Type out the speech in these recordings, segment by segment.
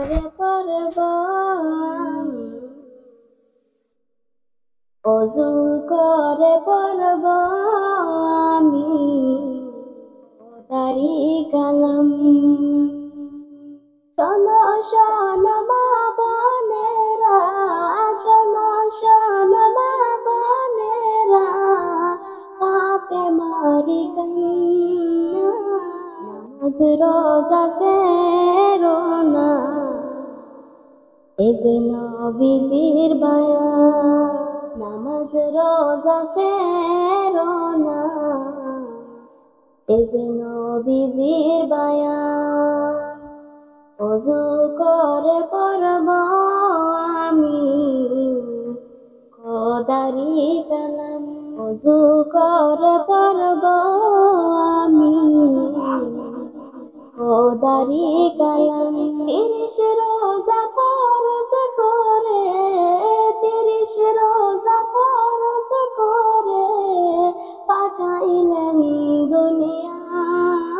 করে পড়ব অজু করে পড়ব আমি খোদারি কালাম। শোনো শোনো মা বোনেরা, শোনো শোনো মা বোনেরা, হাতে মারি কান্না নামাজ রোজা সেরো না, ঈদ নবীর বায়ান। নামাজ রোজা সেরো না, ঈদ নবীর বায়ান। অজু করে পড়ব আমি খোদারি কালাম। অজু করে পড়ব আমি খোদারি কালাম। 30 রোজা ফরজ করে, 30 রোজা ফরজ করে পাঠাইলেন দুনিয়ায়।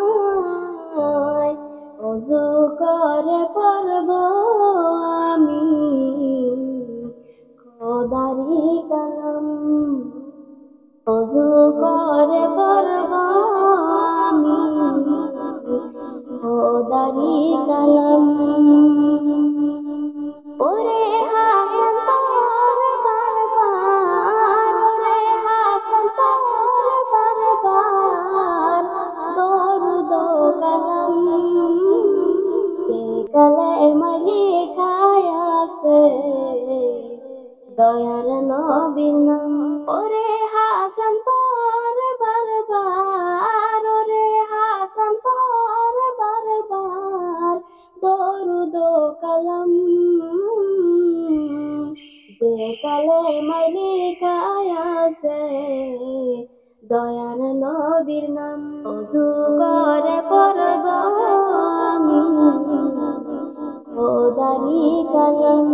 অজু করে পড়ব আমি খোদারি কালাম। অজু করে পড়ব আমি খোদারি কালাম। ওরে হাসান তোর বারবার, ওরে হাসান তোর বারবার দরুদ কালাম। সে কালেমায় লেখায় আছে দয়ার নবীর নাম। ওরে হাসান তোর বারবার, ওরে হাসান তোর বারবার দরুদ কালাম। যে কালেমায় লেখায় আছে দয়ার নবীর নাম। অজু করে পড়ব আমি খোদারি কালাম।